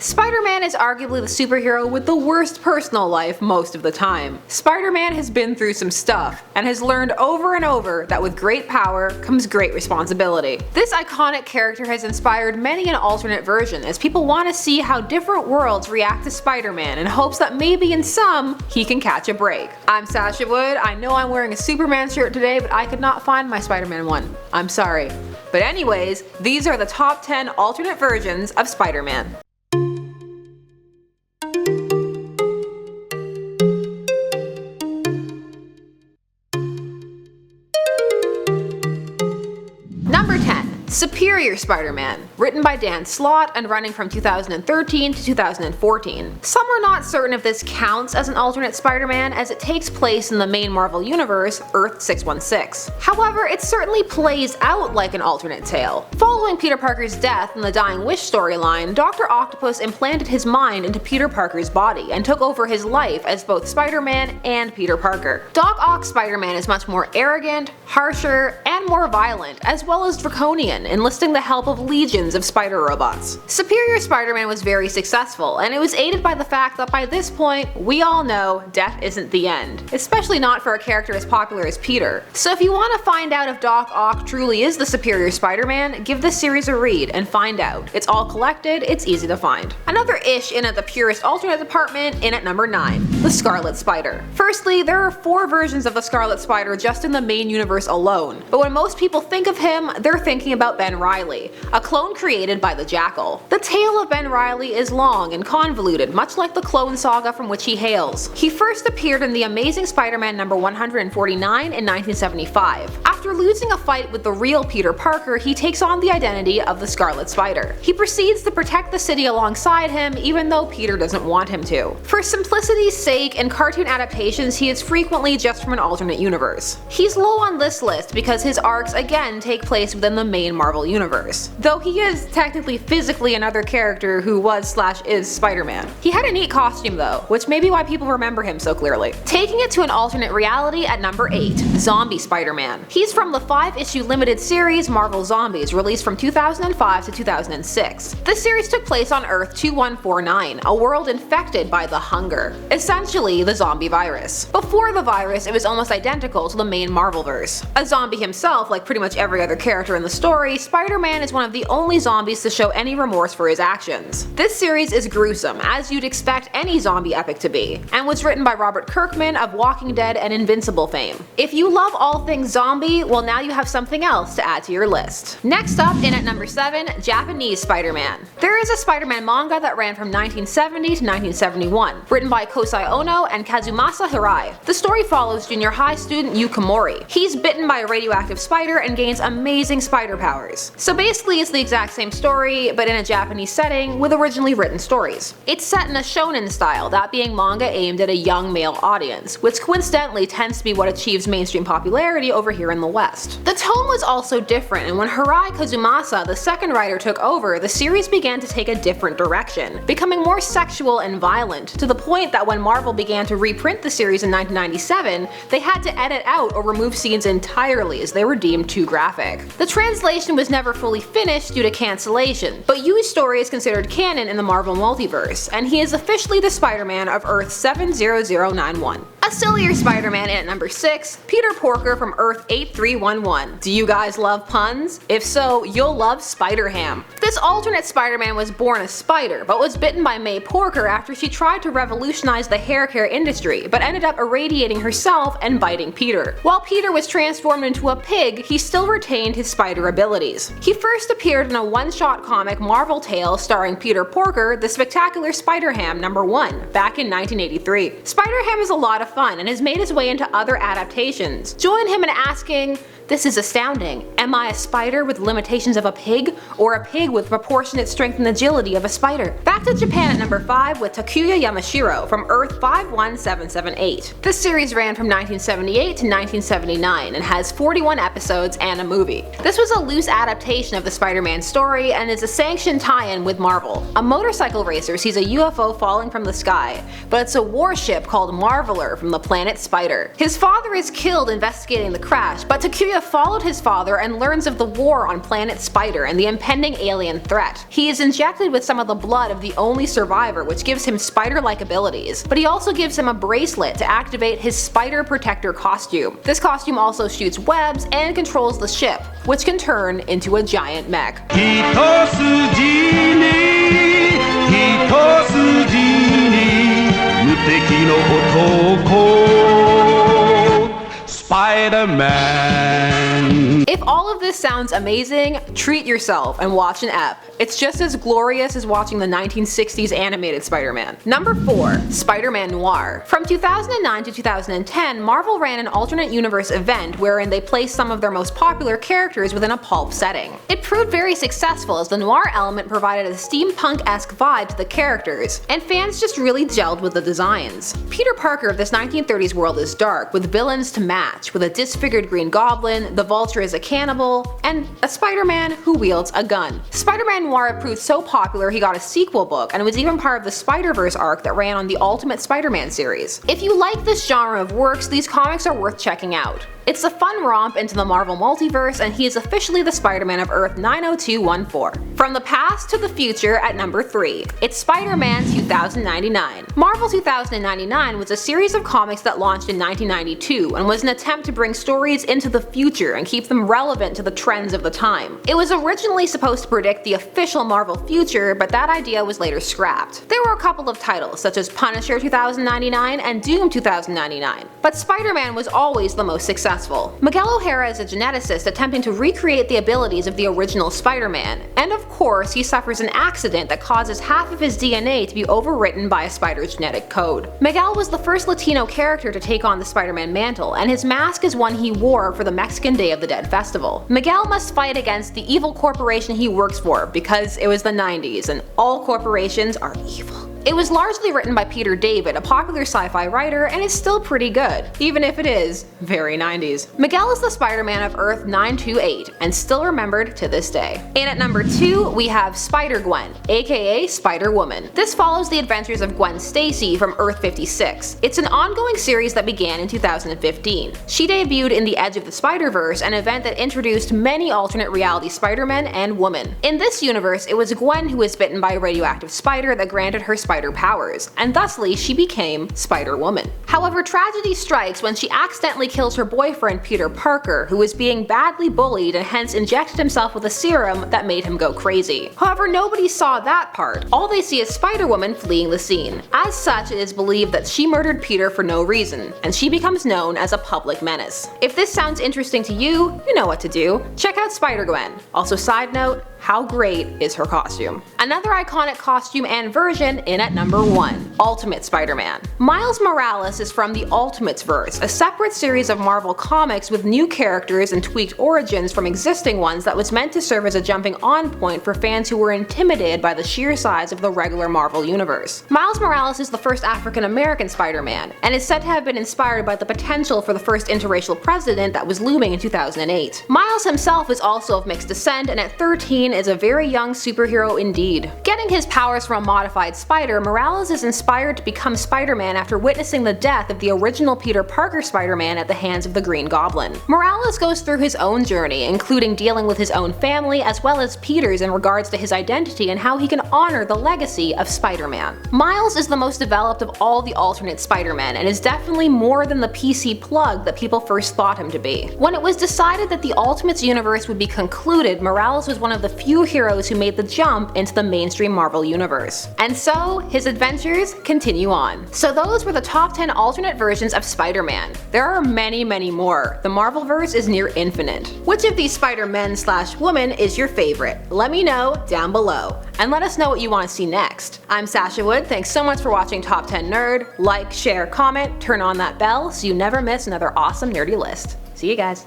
Spider-Man is arguably the superhero with the worst personal life most of the time. Spider-Man has been through some stuff, and has learned over and over that with great power comes great responsibility. This iconic character has inspired many an alternate version, as people want to see how different worlds react to Spider-Man in hopes that maybe in some, he can catch a break. I'm Sasha Wood. I know I'm wearing a Superman shirt today, but I could not find my Spider-Man one. I'm sorry. But anyways, these are the top 10 alternate versions of Spider-Man. Number 10. Superior Spider-Man, written by Dan Slott and running from 2013 to 2014. Some are not certain if this counts as an alternate Spider-Man, as it takes place in the main Marvel universe, Earth 616. However, it certainly plays out like an alternate tale. Following Peter Parker's death in the Dying Wish storyline, Dr. Octopus implanted his mind into Peter Parker's body and took over his life as both Spider-Man and Peter Parker. Doc Ock's Spider-Man is much more arrogant, harsher, and more violent, as well as draconian, enlisting the help of legions of spider robots. Superior Spider-Man was very successful, and it was aided by the fact that by this point, we all know death isn't the end, especially not for a character as popular as Peter. So if you want to find out if Doc Ock truly is the superior Spider-Man, give this series a read and find out. It's all collected, it's easy to find. Another ish in at the purest alternate department, in at number 9, the Scarlet Spider. Firstly, there are 4 versions of the Scarlet Spider just in the main universe alone, but when most people think of him, they're thinking about Ben Reilly, a clone created by the Jackal. The tale of Ben Reilly is long and convoluted, much like the clone saga from which he hails. He first appeared in The Amazing Spider-Man number 149 in 1975. After losing a fight with the real Peter Parker, he takes on the identity of the Scarlet Spider. He proceeds to protect the city alongside him, even though Peter doesn't want him to. For simplicity's sake, in cartoon adaptations, he is frequently just from an alternate universe. He's low on this list because his arcs again take place within the main Marvel universe, though he is technically physically another character who was/is Spider-Man. He had a neat costume though, which may be why people remember him so clearly. Taking it to an alternate reality at number 8, Zombie Spider-Man. He's from the 5-issue limited series Marvel Zombies, released from 2005 to 2006. This series took place on Earth 2149, a world infected by the Hunger, essentially the zombie virus. Before the virus, it was almost identical to the main Marvelverse. A zombie himself, like pretty much every other character in the story, Spider-Man is one of the only zombies to show any remorse for his actions. This series is gruesome, as you'd expect any zombie epic to be, and was written by Robert Kirkman of Walking Dead and Invincible fame. If you love all things zombie, well now you have something else to add to your list. Next up, in at number 7, Japanese Spider-Man. There is a Spider-Man manga that ran from 1970 to 1971, written by Kosei Ono and Kazumasa Hirai. The story follows junior high student Yukamori. He's bitten by a radioactive spider and gains amazing spider powers. So basically it's the exact same story, but in a Japanese setting with originally written stories. It's set in a shonen style, that being manga aimed at a young male audience, which coincidentally tends to be what achieves mainstream popularity over here in the West. The tone was also different, and when Hirai Kazumasa, the second writer, took over, the series began to take a different direction, becoming more sexual and violent, to the point that when Marvel began to reprint the series in 1997, they had to edit out or remove scenes entirely as they were deemed too graphic. The translation was never fully finished due to cancellation, but Yu's story is considered canon in the Marvel multiverse, and he is officially the Spider-Man of Earth 70091. A sillier Spider-Man in at number 6, Peter Porker from Earth 8311. Do you guys love puns? If so, you'll love Spider-Ham. This alternate Spider-Man was born a spider, but was bitten by May Porker after she tried to revolutionize the hair care industry, but ended up irradiating herself and biting Peter. While Peter was transformed into a pig, he still retained his spider abilities. He first appeared in a one-shot comic Marvel tale starring Peter Porker, The Spectacular Spider-Ham #1, back in 1983. Spider-Ham is a lot of fun and has made his way into other adaptations. Join him in asking, "This is astounding. Am I a spider with limitations of a pig, or a pig with proportionate strength and agility of a spider?" Back to Japan at number 5 with TAKUYA YAMASHIRO from Earth 51778. This series ran from 1978 to 1979 and has 41 episodes and a movie. This was a loose adaptation of the Spider-Man story and is a sanctioned tie-in with Marvel. A motorcycle racer sees a UFO falling from the sky, but it's a warship called Marveler from the planet Spider. His father is killed investigating the crash, but TAKUYA TAKUYA followed his father and learns of the war on planet Spider and the impending alien threat. He is injected with some of the blood of the only survivor, which gives him spider-like abilities, but he also gives him a bracelet to activate his spider protector costume. This costume also shoots webs and controls the ship, which can turn into a giant mech. Spider-Man. If all of this sounds amazing, treat yourself and watch an ep. It's just as glorious as watching the 1960s animated Spider-Man. Number 4. Spider-Man Noir. From 2009 to 2010, Marvel ran an alternate universe event wherein they placed some of their most popular characters within a pulp setting. It proved very successful as the noir element provided a steampunk-esque vibe to the characters, and fans just really gelled with the designs. Peter Parker of this 1930s world is dark, with villains to match, with a disfigured Green Goblin, the Vulture is a cannibal, and a Spider-Man who wields a gun. Spider-Man Noir proved so popular he got a sequel book and was even part of the Spider-Verse arc that ran on the Ultimate Spider-Man series. If you like this genre of works, these comics are worth checking out. It's a fun romp into the Marvel multiverse, and he is officially the Spider-Man of Earth 90214. From the past to the future at number 3, it's Spider-Man 2099. Marvel 2099 was a series of comics that launched in 1992 and was an attempt to bring stories into the future and keep them relevant to the trends of the time. It was originally supposed to predict the official Marvel future, but that idea was later scrapped. There were a couple of titles, such as Punisher 2099 and Doom 2099, but Spider-Man was always the most successful. Miguel O'Hara is a geneticist attempting to recreate the abilities of the original Spider-Man, and of course he suffers an accident that causes half of his DNA to be overwritten by a spider's genetic code. Miguel was the first Latino character to take on the Spider-Man mantle, and his mask is one he wore for the Mexican Day of the Dead festival. Miguel must fight against the evil corporation he works for because it was the 90s and all corporations are evil. It was largely written by Peter David, a popular sci-fi writer, and is still pretty good, even if it is very 90s. Miguel is the Spider-Man of Earth 928, and still remembered to this day. And at number 2, we have SPIDER-GWEN, aka Spider-Woman. This follows the adventures of Gwen Stacy from Earth 56. It's an ongoing series that began in 2015. She debuted in the Edge of the Spider-Verse, an event that introduced many alternate reality Spider-Men and women. In this universe, it was Gwen who was bitten by a radioactive spider that granted her spider powers, and thusly she became Spider-Woman. However, tragedy strikes when she accidentally kills her boyfriend Peter Parker, who was being badly bullied and hence injected himself with a serum that made him go crazy. However, nobody saw that part. All they see is Spider-Woman fleeing the scene. As such, it is believed that she murdered Peter for no reason, and she becomes known as a public menace. If this sounds interesting to you, you know what to do. Check out Spider-GWEN. Also, side note, how great is her costume? Another iconic costume and version in at number 1, Ultimate Spider-Man. Miles Morales is from the Ultimates verse, a separate series of Marvel comics with new characters and tweaked origins from existing ones that was meant to serve as a jumping on point for fans who were intimidated by the sheer size of the regular Marvel universe. Miles Morales is the first African American Spider-Man, and is said to have been inspired by the potential for the first interracial president that was looming in 2008. Miles himself is also of mixed descent, and at 13 is a very young superhero indeed. Getting his powers from a modified spider, Morales is inspired to become Spider-Man after witnessing the death of the original Peter Parker Spider-Man at the hands of the Green Goblin. Morales goes through his own journey, including dealing with his own family as well as Peter's in regards to his identity and how he can honor the legacy of Spider-Man. Miles is the most developed of all the alternate Spider-Men and is definitely more than the PC plug that people first thought him to be. When it was decided that the Ultimates universe would be concluded, Morales was one of the few heroes who made the jump into the mainstream Marvel universe. And so, his adventures continue on. So those were the top 10 alternate versions of Spider-Man. There are many, many more. The Marvelverse is near infinite. Which of these Spider-Men/women is your favorite? Let me know down below. And let us know what you want to see next. I'm Sasha Wood, thanks so much for watching Top 10 Nerd. Like, share, comment, turn on that bell so you never miss another awesome nerdy list. See you guys.